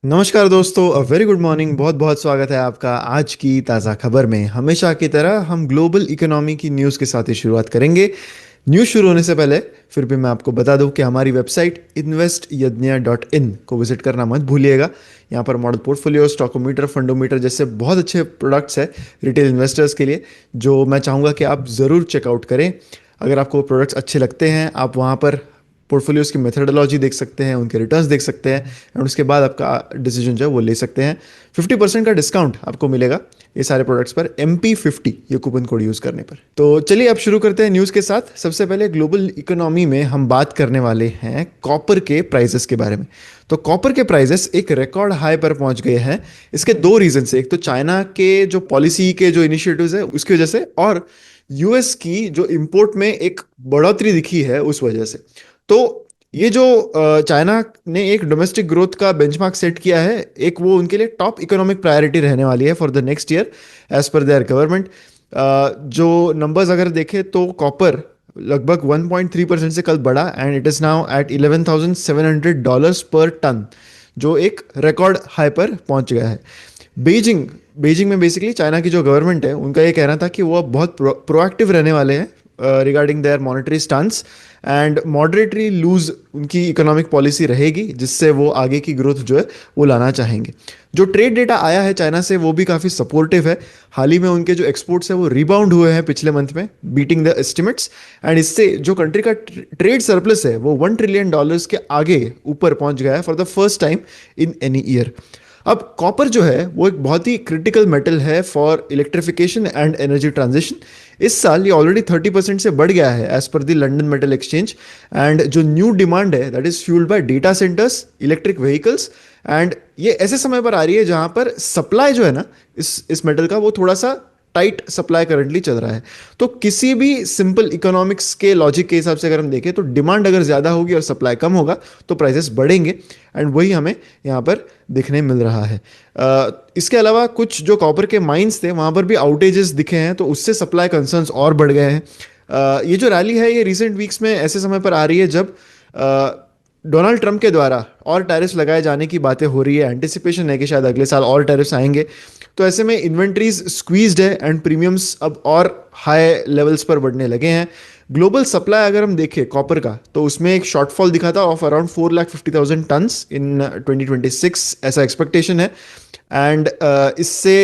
नमस्कार दोस्तों, a very good morning. बहुत बहुत स्वागत है आपका आज की ताज़ा खबर में। हमेशा की तरह हम ग्लोबल इकोनॉमी की न्यूज़ के साथ ही शुरुआत करेंगे। न्यूज़ शुरू होने से पहले फिर भी मैं आपको बता दूं कि हमारी वेबसाइट investयज्ञ.in को विजिट करना मत भूलिएगा। यहाँ पर मॉडल पोर्टफोलियो, स्टॉकोमीटर, फंडोमीटर जैसे बहुत अच्छे प्रोडक्ट्स हैं रिटेल इन्वेस्टर्स के लिए, जो मैं चाहूँगा कि आप ज़रूर चेकआउट करें। अगर आपको प्रोडक्ट्स अच्छे लगते हैं, आप वहाँ पर पोर्टफोलियोज की मेथडोलॉजी देख सकते हैं, उनके रिटर्न्स देख सकते हैं, एंड उसके बाद आपका डिसीजन जो है वो ले सकते हैं। 50% का डिस्काउंट आपको मिलेगा ये सारे प्रोडक्ट्स पर, MP50 ये कूपन कोड यूज़ करने पर। तो चलिए अब शुरू करते हैं न्यूज़ के साथ। सबसे पहले ग्लोबल इकोनॉमी में हम बात करने वाले हैं कॉपर के प्राइसेस के बारे में। तो कॉपर के प्राइसेस एक रिकॉर्ड हाई पर पहुंच गए हैं। इसके दो रीजन से, एक तो चाइना के जो पॉलिसी के जो इनिशिएटिव्स है उसकी वजह से, और यूएस की जो इंपोर्ट में एक बढ़ोतरी दिखी है उस वजह से। तो ये जो चाइना ने एक डोमेस्टिक ग्रोथ का बेंचमार्क सेट किया है, एक वो उनके लिए टॉप इकोनॉमिक प्रायोरिटी रहने वाली है for the next year as per their government. जो नंबर्स अगर देखें तो कॉपर लगभग 1.3% से कल बढ़ा, and it is now at $11,700 per ton, जो एक रिकॉर्ड हाई पर पहुंच गया है। बीजिंग बीजिंग में बेसिकली चाइना की जो गवर्नमेंट है उनका ये कहना था कि वो अब बहुत प्रोएक्टिव रहने वाले हैं regarding their monetary stance, and moderately loose उनकी इकोनॉमिक पॉलिसी रहेगी, जिससे वो आगे की ग्रोथ जो है वो लाना चाहेंगे। जो ट्रेड डेटा आया है चाइना से वो भी काफ़ी सपोर्टिव है। हाल ही में उनके जो एक्सपोर्ट्स है वो रिबाउंड हुए हैं पिछले मंथ में, बीटिंग द एस्टिमेट्स, एंड इससे जो कंट्री का ट्रेड सरप्लस है वो $1 ट्रिलियन के आगे ऊपर पहुंच गया है for the first time in any year. अब कॉपर जो है वो एक बहुत ही क्रिटिकल मेटल है for electrification and energy transition. इस साल ये ऑलरेडी 30% से बढ़ गया है as per the London Metal Exchange, and जो न्यू डिमांड है that is fuelled by data centres, electric vehicles, and ये ऐसे समय पर आ रही है जहां पर सप्लाई जो है ना इस मेटल का वो थोड़ा सा टाइट सप्लाई करंटली चल रहा है। तो किसी भी सिंपल इकोनॉमिक्स के लॉजिक के हिसाब से अगर हम देखें तो डिमांड अगर ज़्यादा होगी और सप्लाई कम होगा तो प्राइसेस बढ़ेंगे, एंड वही हमें यहाँ पर देखने मिल रहा है। इसके अलावा कुछ जो कॉपर के माइंस थे वहाँ पर भी आउटेजेस दिखे हैं, तो उससे सप्लाई कंसर्न्स और बढ़ गए हैं। ये जो रैली है ये रिसेंट वीक्स में ऐसे समय पर आ रही है जब डोनाल्ड ट्रंप के द्वारा और टैरिफ्स लगाए जाने की बातें हो रही है। एंटिसिपेशन है कि शायद अगले साल और टैरिफ्स आएंगे, तो ऐसे में इन्वेंट्रीज स्क्वीज्ड है एंड प्रीमियम्स अब और हाई लेवल्स पर बढ़ने लगे हैं। ग्लोबल सप्लाई अगर हम देखें कॉपर का तो उसमें एक शॉर्टफॉल दिखा था ऑफ अराउंड 4,50,000 टन्स इन 2026, ऐसा एक्सपेक्टेशन है। एंड इससे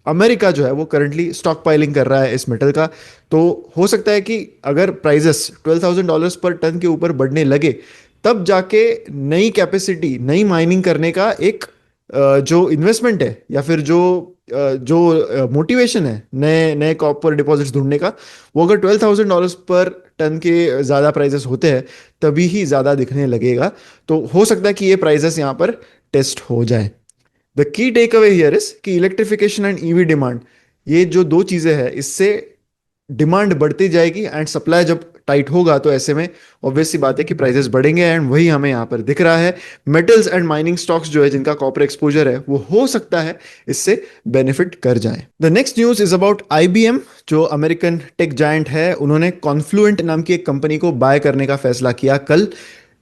अमेरिका जो है वो करंटली स्टॉक पाइलिंग कर रहा है इस मेटल का। तो हो सकता है कि अगर प्राइजेस $12,000 पर टन के ऊपर बढ़ने लगे तब जाके नई कैपेसिटी, नई माइनिंग करने का एक जो इन्वेस्टमेंट है या फिर जो मोटिवेशन है नए नए कॉपर डिपॉजिट्स ढूंढने का, वो अगर $12,000 पर टन के ज़्यादा प्राइजेस होते हैं तभी ही ज़्यादा दिखने लगेगा। तो हो सकता है कि ये प्राइजेस यहाँ पर टेस्ट हो जाए। The key takeaway here is कि इलेक्ट्रिफिकेशन एंड ईवी डिमांड, ये जो दो चीज़ें हैं इससे डिमांड बढ़ती जाएगी, एंड सप्लाई जब टाइट होगा तो ऐसे में ऑब्वियस सी बात है कि प्राइसेस बढ़ेंगे, एंड वही हमें यहाँ पर दिख रहा है। मेटल्स एंड माइनिंग स्टॉक्स जो है जिनका कॉपर एक्सपोजर है वो हो सकता है इससे बेनिफिट कर जाए। The next news is about IBM, जो अमेरिकन टेक जायंट है। उन्होंने कॉन्फ्लुएंट नाम की एक कंपनी को बाय करने का फैसला किया कल।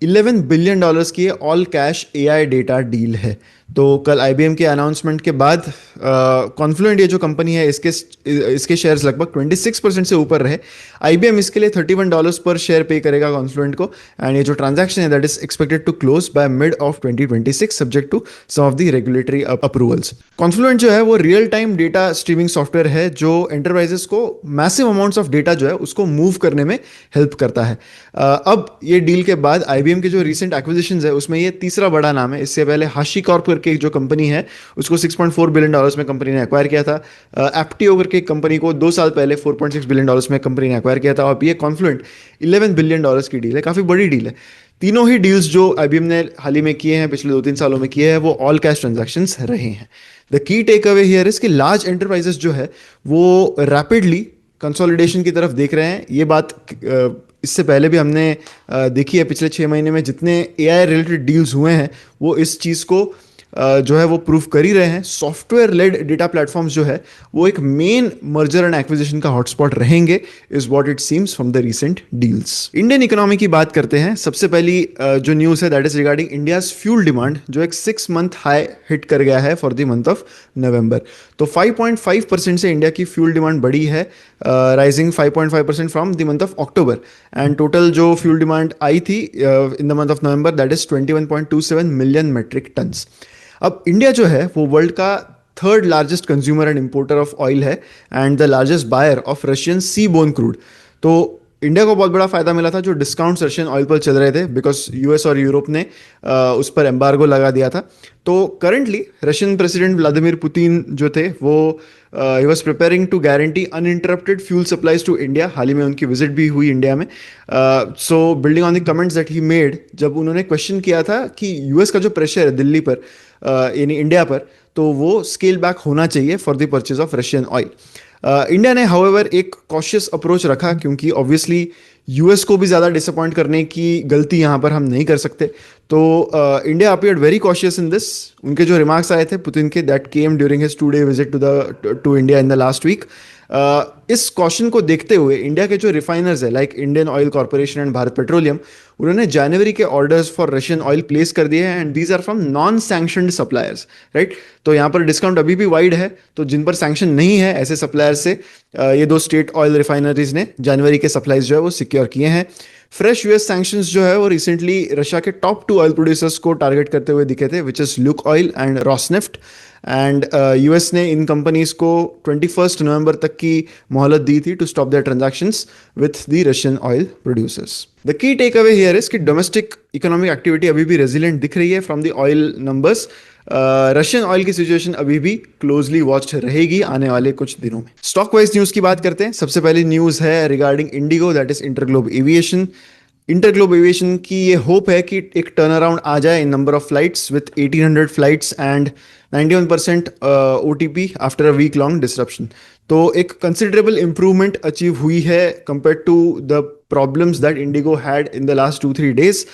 $11 बिलियन की all cash AI data deal है। तो कल IBM के अनाउंसमेंट के बाद कॉन्फ्लुएंट ये जो कंपनी है इसके शेयर्स लगभग 26% से ऊपर रहे। IBM इसके लिए $31 पर शेयर पे करेगा कॉन्फ्लुएंट को, एंड ये जो ट्रांजैक्शन है that is expected to close by mid of 2026 subject to some of the regulatory approvals. Confluent जो है वो real time data streaming software है जो एंटरप्राइजेस को मैसिव अमाउंट्स ऑफ डेटा जो है उसको मूव करने में हेल्प करता है। अब ये डील के बाद IBM के जो रिसेंट एक्विजिशंस है उसमें ये तीसरा बड़ा नाम है। इससे पहले HashiCorp करके जो कंपनी है उसको $6.4 बिलियन में कंपनी ने एक्वायर किया था। एप्टियो करके एक कंपनी को 2 साल पहले $4.6 बिलियन में कंपनी ने एक्वायर किया था। और ये कॉन्फ्लुएंट $11 बिलियन की डील है, काफ़ी बड़ी डील है। तीनों ही डील्स जो IBM ने हाल ही में किए हैं, पिछले 2-3 सालों में किए हैं, वो ऑल कैश ट्रांजैक्शंस रहे हैं। The key takeaway here is कि लार्ज एंटरप्राइजेस जो है वो रैपिडली कंसोलिडेशन की तरफ देख रहे हैं। ये बात इससे पहले भी हमने देखी है। पिछले 6 महीने में जितने AI रिलेटेड डील्स हुए हैं वो इस चीज़ को जो है वो प्रूव कर ही रहे हैं। सॉफ्टवेयर लेड डेटा प्लेटफॉर्म्स जो है वो एक मेन मर्जर एंड एक्विजिशन का हॉटस्पॉट रहेंगे, is what it seems from the recent deals. Indian economy की बात करते हैं। सबसे पहली जो न्यूज़ है that is regarding India's fuel demand, जो एक 6 मंथ हाई हिट कर गया है फॉर द मंथ ऑफ नवंबर। तो 5.5% से इंडिया की फ्यूल डिमांड बढ़ी है, rising 5.5% from the month of October. And total जो फ्यूल डिमांड आई थी in the month of November that is 21.27 million metric tons. अब इंडिया जो है वो वर्ल्ड का third largest consumer and importer of oil है and the largest buyer of Russian seaborne crude. तो इंडिया को बहुत बड़ा फायदा मिला था जो डिस्काउंट्स रशियन ऑयल पर चल रहे थे, बिकॉज यूएस और यूरोप ने उस पर एम्बार्गो लगा दिया था। तो currently Russian president Vladimir Putin जो थे वो ही was preparing to guarantee uninterrupted fuel supplies to India. हाल ही में उनकी विजिट भी हुई इंडिया में। So building on the comments that he made, जब उन्होंने क्वेश्चन किया था कि यूएस का जो प्रेशर है दिल्ली पर यानी इंडिया पर, तो वो स्केल बैक होना चाहिए for the purchase of Russian oil. India ने हाउएवर एक कॉशियस अप्रोच रखा, क्योंकि ऑब्वियसली यूएस को भी ज़्यादा डिसअपॉइंट करने की गलती यहाँ पर हम नहीं कर सकते। तो India appeared very cautious in this. उनके जो रिमार्क्स आए थे पुतिन के that came during his 2 day visit to India in the last week, इस कॉशन को देखते हुए इंडिया के जो रिफाइनर्स है like Indian Oil Corporation and Bharat Petroleum, उन्होंने जनवरी के orders for Russian oil place कर दिए हैं and these are from non sanctioned suppliers, right. तो यहाँ पर डिस्काउंट अभी भी वाइड है, तो जिन पर सैंक्शन नहीं है ऐसे सप्लायर से ये 2 स्टेट ऑयल रिफाइनरीज ने जनवरी के सप्लाईज जो है वो सिक्योर किए हैं। फ्रेश यूएस सैंक्शंस जो है वो रिसेंटली रशिया के टॉप 2 ऑयल प्रोड्यूसर्स को टारगेट करते हुए दिखे थे, which is look oil and Rosneft. And US ने इन कंपनीज को 21 नवंबर तक की मोहलत दी थी to stop their transactions with the Russian oil producers. The key takeaway here is कि डोमेस्टिक इकोनॉमिक एक्टिविटी अभी भी रेजिलिएंट दिख रही है from the oil numbers. Russian oil की सिचुएशन अभी भी क्लोजली वॉच रहेगी आने वाले कुछ दिनों में। स्टॉक वाइज न्यूज की बात करते हैं। सबसे पहली न्यूज है regarding Indigo, that is InterGlobe aviation. InterGlobe aviation की ये होप है कि एक टर्न अराउंड आ जाए in number of flights with 1800 flights and 91% OTP after a week long disruption. तो एक कंसिडरेबल इंप्रूवमेंट अचीव हुई है compare to the problems that IndiGo had in the last 2-3 days.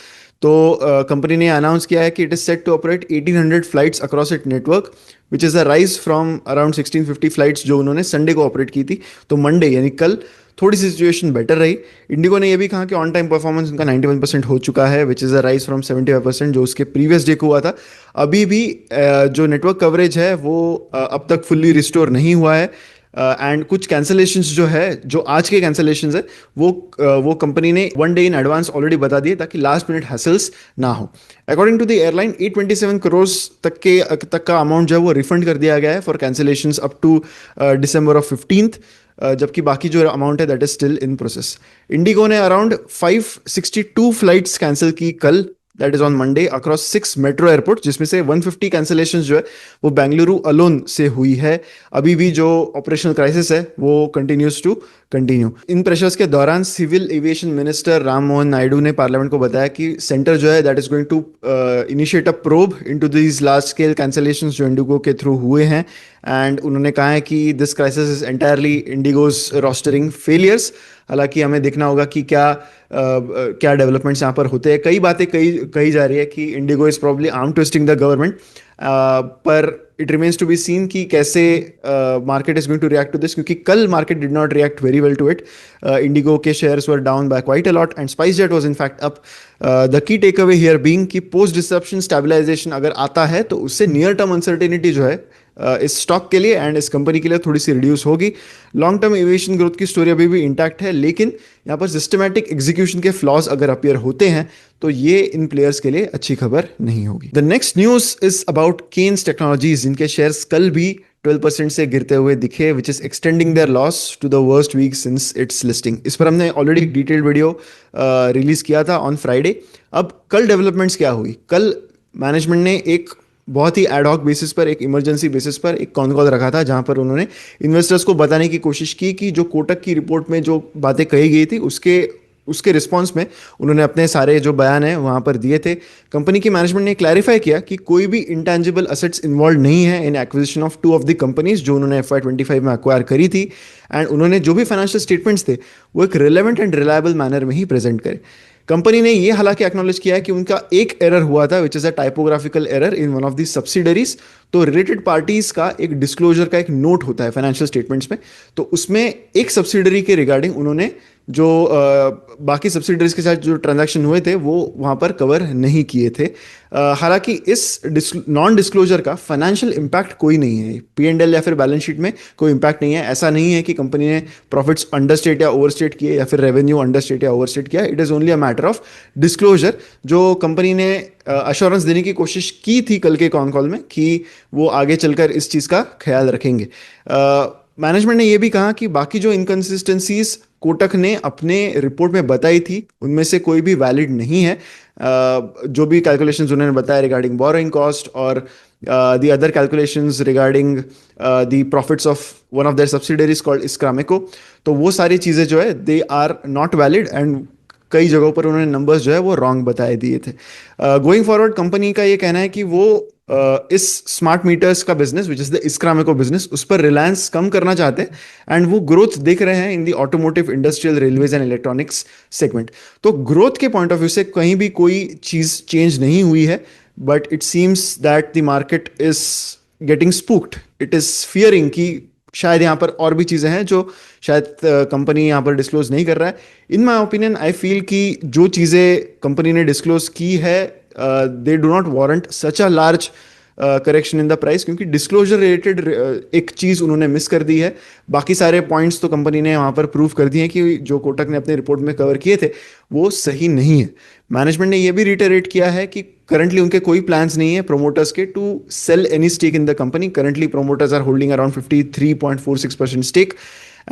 तो कंपनी ने अनाउंस किया है कि it is set to operate 1800 flights across it network, which is a rise from around 1650 flights जो उन्होंने Sunday को ऑपरेट की थी। तो मंडे यानी कल थोड़ी सी सिचुएशन बेटर रही। इंडिगो ने यह भी कहा कि ऑन टाइम परफॉर्मेंस उनका 91% हो चुका है, विच इज़ अ राइज फ्रॉम 75% जो उसके प्रीवियस डे को हुआ था। अभी भी जो नेटवर्क कवरेज है वो अब तक फुल्ली रिस्टोर नहीं हुआ है एंड कुछ कैंसलेशंस जो है, जो आज के कैंसलेशंस है वो कंपनी ने 1 डे इन एडवांस ऑलरेडी बता दिए ताकि लास्ट मिनट हैसल्स ना हो। According to the airline 827 crore तक का अमाउंट जो है वो रिफंड कर दिया गया है for cancellations up to December of 15th, जबकि बाकी जो अमाउंट है that is still in process. IndiGo ने अराउंड 562 फ्लाइट्स कैंसिल की कल, that is on Monday, across 6 metro airport, जिसमें से 150 कैंसिलेशंस जो है वो बेंगलुरु अलोन से हुई है। अभी भी जो ऑपरेशनल क्राइसिस है वो कंटिन्यूज टू कंटिन्यू। इन प्रेशर्स के दौरान civil aviation minister Ram Mohan Naidu ने पार्लियामेंट को बताया कि सेंटर जो है that is going to initiate a probe into these large scale cancellations जो इंडिगो के थ्रू हुए हैं। एंड उन्होंने कहा है कि this crisis is entirely IndiGo's rostering failures. हालांकि हमें देखना होगा कि क्या डेवलपमेंट्स यहाँ पर होते हैं। कई बातें कही जा रही है कि IndiGo is probably arm twisting the government, पर it remains to be seen कि कैसे market is going to react to this, क्योंकि कल market did not react very well to it. IndiGo के shares were down by quite a lot and SpiceJet was in fact up. The key takeaway here being कि post disruption stabilization अगर आता है तो उससे near term uncertainty जो है इस स्टॉक के लिए एंड इस कंपनी के लिए थोड़ी सी रिड्यूस होगी। लॉन्ग टर्म एविएशन ग्रोथ की स्टोरी अभी भी इंटैक्ट है, लेकिन यहाँ पर सिस्टमैटिक एग्जीक्यूशन के फ्लॉज अगर अपीयर होते हैं तो ये इन प्लेयर्स के लिए अच्छी खबर नहीं होगी। The next news is about Kaynes Technologies, जिनके शेयर्स कल भी 12% से गिरते हुए दिखे, which is extending their loss to the worst week since its listing. इस पर हमने ऑलरेडी एक डिटेल्ड वीडियो रिलीज किया था ऑन फ्राइडे। अब कल डेवलपमेंट्स क्या हुई? कल मैनेजमेंट ने एक बहुत ही एडहॉक बेसिस पर, एक इमरजेंसी बेसिस पर एक कॉन कॉल रखा था, जहां पर उन्होंने इन्वेस्टर्स को बताने की कोशिश की कि जो कोटक की रिपोर्ट में जो बातें कही गई थी उसके रिस्पांस में उन्होंने अपने सारे जो बयान है वहां पर दिए थे। कंपनी की मैनेजमेंट ने क्लैरिफाई किया कि कोई भी इंटेंजिबल असेट्स इन्वॉल्व नहीं है in acquisition of 2 of the companies जो उन्होंने FY25 में एक्वायर करी थी। एंड उन्होंने जो भी फाइनेंशियल स्टेटमेंट्स थे वो एक रिलेवेंट एंड रिलायबल मैनर में ही प्रेजेंट करे। कंपनी ने ये हालांकि एक्नॉलेज किया है कि उनका एक एरर हुआ था, which is a typographical error in one of the subsidiaries. तो रिलेटेड पार्टीज का एक डिस्क्लोजर का एक नोट होता है फाइनेंशियल स्टेटमेंट्स में, तो उसमें एक सब्सिडरी के रिगार्डिंग उन्होंने जो बाकी सब्सिडरीज के साथ जो ट्रांजैक्शन हुए थे वो वहां पर कवर नहीं किए थे। हालांकि इस नॉन डिस्क्लोजर का फाइनेंशियल इंपैक्ट कोई नहीं है, P&L या फिर बैलेंस शीट में कोई इंपैक्ट नहीं है। ऐसा नहीं है कि कंपनी ने प्रॉफिट्स अंडरस्टेट या ओवरस्टेट किए या फिर रेवेन्यू अंडरस्टेट या ओवरस्टेट किया। It is only a matter of disclosure, जो कंपनी ने अश्योरेंस देने की कोशिश की थी कल के कॉन कॉल में कि वो आगे चलकर इस चीज़ का ख्याल रखेंगे। मैनेजमेंट ने यह भी कहा कि बाकी जो इनकंसिस्टेंसीज कोटक ने अपने रिपोर्ट में बताई थी उनमें से कोई भी वैलिड नहीं है। जो भी कैलकुलेशंस उन्होंने बताया रिगार्डिंग बोरोइंग कॉस्ट और the other calculations regarding the profits of one of their subsidiaries called Iskrameco, तो वो सारी चीज़ें जो है they are not valid and कई जगहों पर उन्होंने नंबर्स जो है वो रॉन्ग बताए दिए थे। गोइंग फॉरवर्ड कंपनी का ये कहना है कि वो इस स्मार्ट मीटर्स का business which is the Iskraemeco business उस पर रिलायंस कम करना चाहते हैं एंड वो ग्रोथ देख रहे हैं in the automotive industrial railways and electronics segment. तो ग्रोथ के पॉइंट ऑफ व्यू से कहीं भी कोई चीज़ चेंज नहीं हुई है, but it seems that the market is getting spooked. It is fearing कि शायद यहाँ पर और भी चीज़ें हैं जो शायद कंपनी यहाँ पर डिस्क्लोज नहीं कर रहा है। इन माई ओपिनियन आई फील कि जो चीज़ें कंपनी ने डिस्क्लोज की है दे do not warrant such a large correction in the price, क्योंकि डिस्क्लोजर रिलेटेड एक चीज़ उन्होंने मिस कर दी है। बाकी सारे पॉइंट्स तो कंपनी ने वहाँ पर प्रूव कर दिए हैं कि जो कोटक ने अपने रिपोर्ट में कवर किए थे वो सही नहीं है। मैनेजमेंट ने यह भी रिटरेट किया है कि करंटली उनके कोई प्लान्स नहीं है प्रोमोटर्स के to sell any stake in the company. Currently promoters are holding around 53.46% stake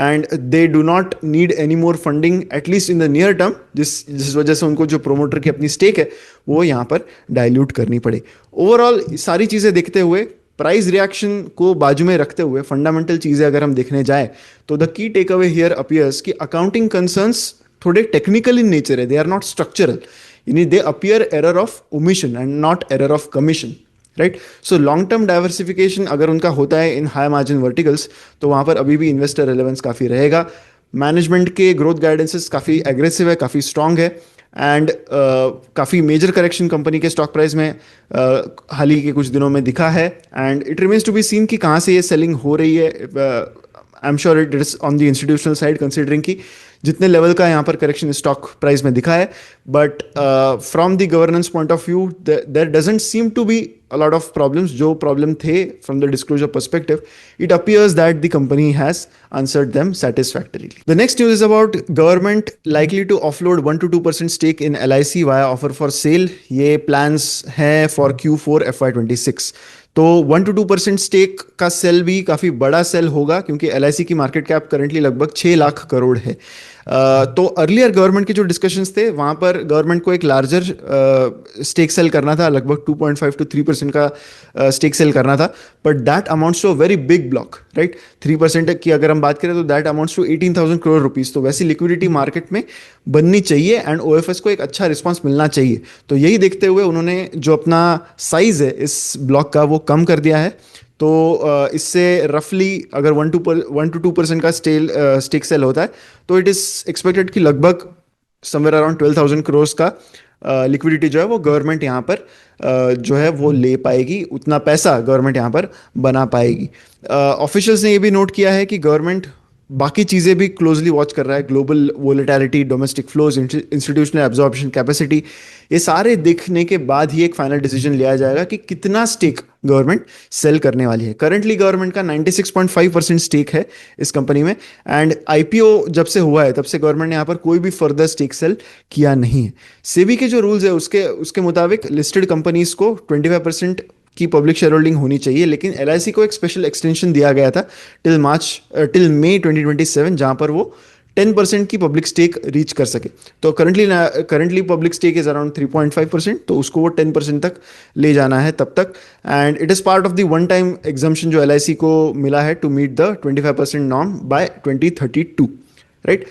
and they do not need any more funding at least in the near term, जिस वजह से उनको जो प्रोमोटर की अपनी स्टेक है वो यहाँ पर डाइल्यूट करनी पड़े। ओवरऑल सारी चीज़ें देखते हुए, प्राइस रिएक्शन को बाजू में रखते हुए, फंडामेंटल चीज़ें अगर हम देखने जाए तो the key takeaway here appears कि अकाउंटिंग कंसर्न्स थोड़े टेक्निकल इन नेचर है, दे आर नॉट स्ट्रक्चरल, यानी they appear error of omission and not error of commission, right. So long term diversification अगर उनका होता है इन हाई मार्जिन वर्टिकल्स तो वहाँ पर अभी भी इन्वेस्टर रेलेवेंस काफ़ी रहेगा। मैनेजमेंट के ग्रोथ गाइडेंसेस काफ़ी एग्रेसिव है, काफ़ी स्ट्रांग है एंड काफ़ी मेजर करेक्शन कंपनी के स्टॉक प्राइस में हाल ही के कुछ दिनों में दिखा है and it remains to be seen कि कहाँ से ये सेलिंग हो रही है। I am sure it is on the institutional side considering कि जितने लेवल का यहाँ पर करेक्शन स्टॉक प्राइस में दिखा है, but from the governance point of view there doesn't seem to be a lot of problems जो problem थे from the disclosure perspective. It appears that the company has answered them satisfactorily. The next news is about government likely to offload 1 to 2% stake in LIC via offer for sale. ये plans हैं for Q4 FY26। तो 1 to 2% stake का cell भी काफ़ी बड़ा cell होगा क्योंकि LIC की मार्केट कैप करंटली लगभग 6 लाख करोड़ है। तो अर्लियर गवर्नमेंट के जो डिस्कशंस थे वहाँ पर गवर्नमेंट को एक लार्जर स्टेक सेल करना था, लगभग 2.5 to 3% का स्टेक सेल करना था, but that amounts to a very big block, right. 3% की अगर हम बात करें तो that amounts to 18,000 crore rupees. तो वैसी लिक्विडिटी मार्केट में बननी चाहिए एंड OFS को एक अच्छा रिस्पॉन्स मिलना चाहिए। तो यही देखते हुए उन्होंने जो अपना साइज़ है इस ब्लॉक का वो कम कर दिया है। तो इससे रफली अगर 1 to 2% का स्टेक सेल होता है तो इट इज़ एक्सपेक्टेड कि लगभग समवेयर अराउंड 12,000 करोड़ का लिक्विडिटी जो है वो गवर्नमेंट यहाँ पर जो है वो ले पाएगी, उतना पैसा गवर्नमेंट यहाँ पर बना पाएगी। ऑफिशियल्स ने ये भी नोट किया है कि गवर्नमेंट बाकी चीज़ें भी क्लोजली वॉच कर रहा है, global volatility, domestic flows, institutional absorption capacity, ये सारे देखने के बाद ही एक फाइनल डिसीजन लिया जाएगा कि कितना स्टेक गवर्नमेंट सेल करने वाली है। करंटली गवर्नमेंट का 96.5% स्टेक है इस कंपनी में एंड IPO जब से हुआ है तब से गवर्नमेंट ने यहाँ पर कोई भी फर्दर स्टेक सेल किया नहीं है। सेबी के जो रूल्स है उसके मुताबिक लिस्टेड कंपनीज को 25% की पब्लिक शेयर होल्डिंग होनी चाहिए, लेकिन LIC को एक स्पेशल एक्सटेंशन दिया गया था टिल मई 2027 जहां पर वो 10% की पब्लिक स्टेक रीच कर सके। तो currently public stake is around 3.5%, तो उसको वो 10% तक ले जाना है तब तक and it is part of the one time exemption जो LIC को मिला है to meet the 25% norm by 2032, right.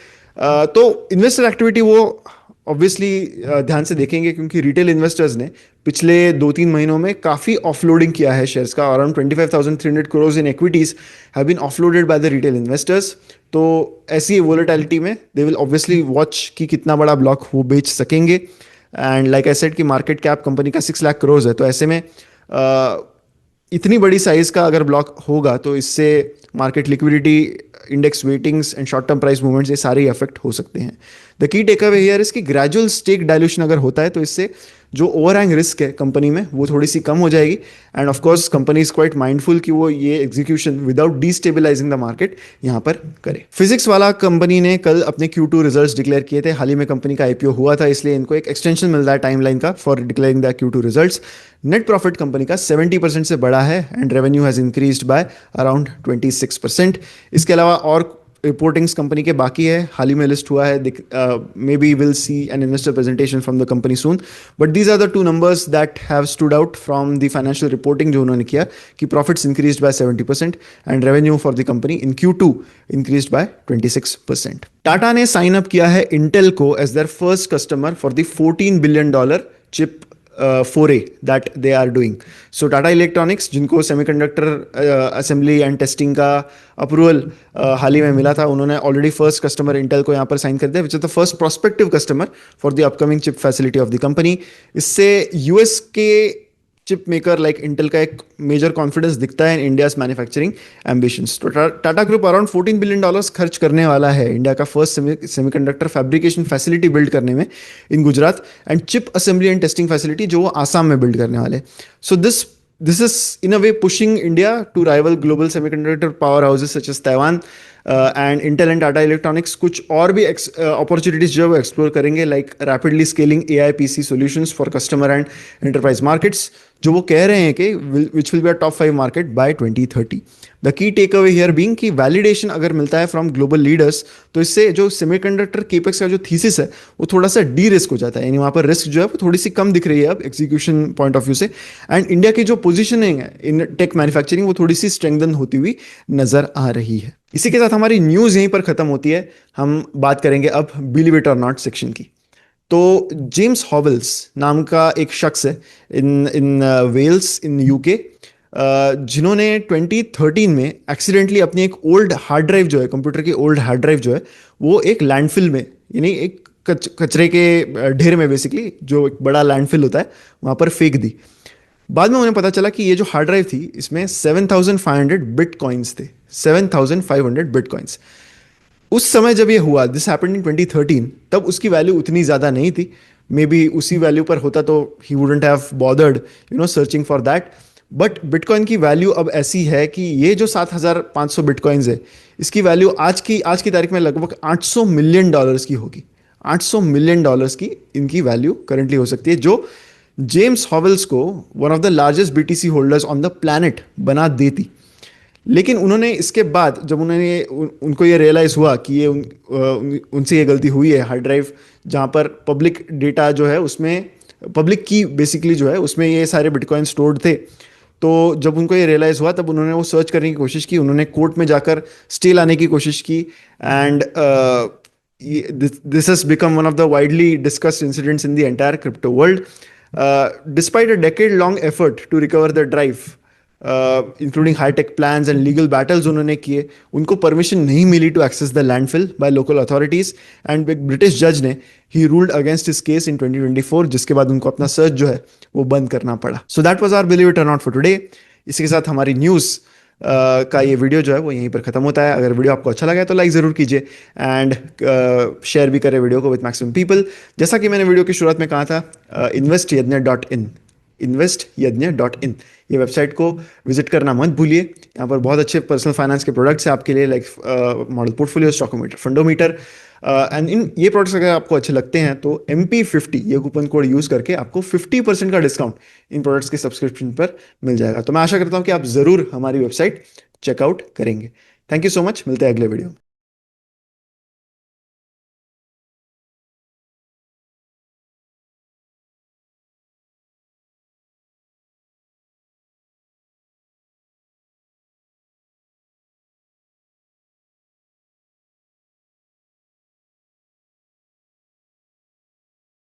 तो इन्वेस्टर एक्टिविटी वो ऑब्वियसली ध्यान से देखेंगे क्योंकि रिटेल इन्वेस्टर्स ने पिछले 2-3 महीनों में काफ़ी ऑफलोडिंग किया है शेयर्स का। Around 25,300 crore in equities have been offloaded by the retail investors. तो ऐसी वोलेटिलिटी में दे विल ऑब्वियसली वॉच कि कितना बड़ा ब्लॉक वो बेच सकेंगे। एंड लाइक आई सेड कि मार्केट कैप कंपनी का 6 लाख करोड़ है, तो ऐसे में इतनी बड़ी साइज का अगर ब्लॉक होगा तो इससे market liquidity, index weightings and short term price movements ये सारे अफेक्ट हो सकते हैं। The key takeaway here इसकी ग्रेजुअल स्टेक डायल्यूशन अगर होता है तो इससे जो ओवरहैंग रिस्क है कंपनी में वो थोड़ी सी कम हो जाएगी। And of course company is quite mindful कि वो ये execution without destabilizing the market यहाँ पर करे। फिजिक्स वाला कंपनी ने कल अपने Q2 रिजल्ट्स डिक्लेयर किए थे। हाल ही में कंपनी का IPO हुआ था, इसलिए इनको एक एक्सटेंशन मिल रहा है टाइमलाइन का for declaring the Q2 results. Net profit company का 70% से बड़ा है and revenue has increased by around 26%। इसके अलावा और रिपोर्टिंग्स कंपनी के बाकी है, हाल ही में लिस्ट हुआ है। Maybe will see an investor presentation from the company soon, but these are the 2 numbers that have stood out from the financial reporting जो उन्होंने किया कि profits increased by 70% and revenue for the company in Q2 increased by 26%। Tata ने sign up किया है Intel को as their first customer for the $14 billion chip foray that they are doing. So Tata Electronics जिनको semiconductor assembly and testing का approval हाल ही में मिला था, उन्होंने ऑलरेडी फर्स्ट कस्टमर इंटेल को यहाँ पर साइन कर दिया, विच is the first prospective customer for the upcoming chip facility of the company. इससे यूएस के चिप मेकर लाइक इंटेल का एक मेजर कॉन्फिडेंस दिखता है इन इंडियाज मैन्युफैक्चरिंग एम्बिशंस। तो टाटा ग्रुप अराउंड $14 billion खर्च करने वाला है इंडिया का first semiconductor fabrication facility build करने में in Gujarat, and chip assembly and testing facility जो वो आसाम में बिल्ड करने वाले। So this is in a way pushing India to rival global semiconductor power houses such as Taiwan. And Intel and Tata electronics कुछ और भी अपॉर्चुनिटीज जो है वो एक्सप्लोर करेंगे, like rapidly scaling AI PC solutions for customer and enterprise markets, जो वो कह रहे हैं कि which will be a top 5 market by 2030। The key takeaway here being कि वैलिडेशन अगर मिलता है फ्रॉम ग्लोबल लीडर्स तो इससे जो सेमीकंडक्टर केपेक्स का जो थीसिस है वो थोड़ा सा डी रिस्क हो जाता है, यानी वहाँ पर रिस्क जो है वो थोड़ी सी कम दिख रही है अब एग्जीक्यूशन पॉइंट ऑफ व्यू से। एंड इंडिया की जो पोजिशनिंग है इन टेक मैन्युफैक्चरिंग वो थोड़ी सी स्ट्रेंथन होती हुई नजर आ रही है। इसी के साथ हमारी न्यूज़ यहीं पर खत्म होती है। हम बात करेंगे अब believe it or not section की। तो जेम्स हॉवेल्स नाम का एक शख्स है इन वेल्स इन यूके, जिन्होंने 2013 में एक्सीडेंटली अपनी एक ओल्ड हार्ड ड्राइव जो है, कंप्यूटर की ओल्ड हार्ड ड्राइव जो है, वो एक लैंडफिल में, यानी एक कचरे के ढेर में बेसिकली, जो एक बड़ा लैंडफिल होता है, वहाँ पर फेंक दी। बाद में उन्हें पता चला कि ये जो हार्ड ड्राइव थी इसमें 7,500 बिटकॉइंस थे, 7,500 बिटकॉइंस। उस समय जब ये हुआ, दिस हैपेंड इन 2013, तब उसकी वैल्यू उतनी ज़्यादा नहीं थी। मे बी उसी वैल्यू पर होता तो ही wouldn't have bothered searching for that. But bitcoin की वैल्यू अब ऐसी है कि ये जो 7,500 बिटकॉइंस है, इसकी वैल्यू आज की तारीख में लगभग $800 मिलियन की होगी। $800 मिलियन की इनकी वैल्यू करंटली हो सकती है, जो जेम्स हॉवेल्स को one of the largest BTC holders on the planet बना देती। लेकिन उन्होंने इसके बाद जब उनको ये रियलाइज़ हुआ कि ये उनसे ये गलती हुई है, हार्ड ड्राइव जहाँ पर पब्लिक डेटा जो है उसमें, पब्लिक की बेसिकली जो है उसमें ये सारे बिटकॉइन स्टोर्ड थे, तो जब उनको ये रियलाइज़ हुआ तब उन्होंने वो सर्च करने की कोशिश की, उन्होंने कोर्ट में जाकर स्टे लाने की कोशिश की। And this has become one of the widely discussed incidents in the entire crypto world. Despite a decade long effort to recover the drive, including high tech plans and legal battles उन्होंने किए, उनको permission नहीं मिली to access the landfill by local authorities. And एक British जज ने ही ruled against his case in 2024, जिसके बाद उनको अपना सर्च जो है वो बंद करना पड़ा। So that was our believe it or not for today. इसी के साथ हमारी न्यूज़ का ये वीडियो जो है वो यहीं पर खत्म होता है। अगर वीडियो आपको अच्छा लगा है तो लाइक ज़रूर कीजिए एंड शेयर भी करें वीडियो को विद मैक्सिमम पीपल। जैसा कि मैंने वीडियो की शुरुआत में कहा था, investYajna.in ये वेबसाइट को विजिट करना मत भूलिए। यहाँ पर बहुत अच्छे पर्सनल फाइनेंस के प्रोडक्ट्स हैं आपके लिए, like model portfolio, stockometer, fundometer. And in ये प्रोडक्ट्स अगर आपको अच्छे लगते हैं तो MP50 ये कूपन कोड यूज़ करके आपको 50% का डिस्काउंट इन प्रोडक्ट्स के सब्सक्रिप्शन पर मिल जाएगा। तो मैं आशा करता हूँ कि आप ज़रूर हमारी वेबसाइट चेकआउट करेंगे। थैंक यू सो मच, मिलते हैं अगले वीडियो में।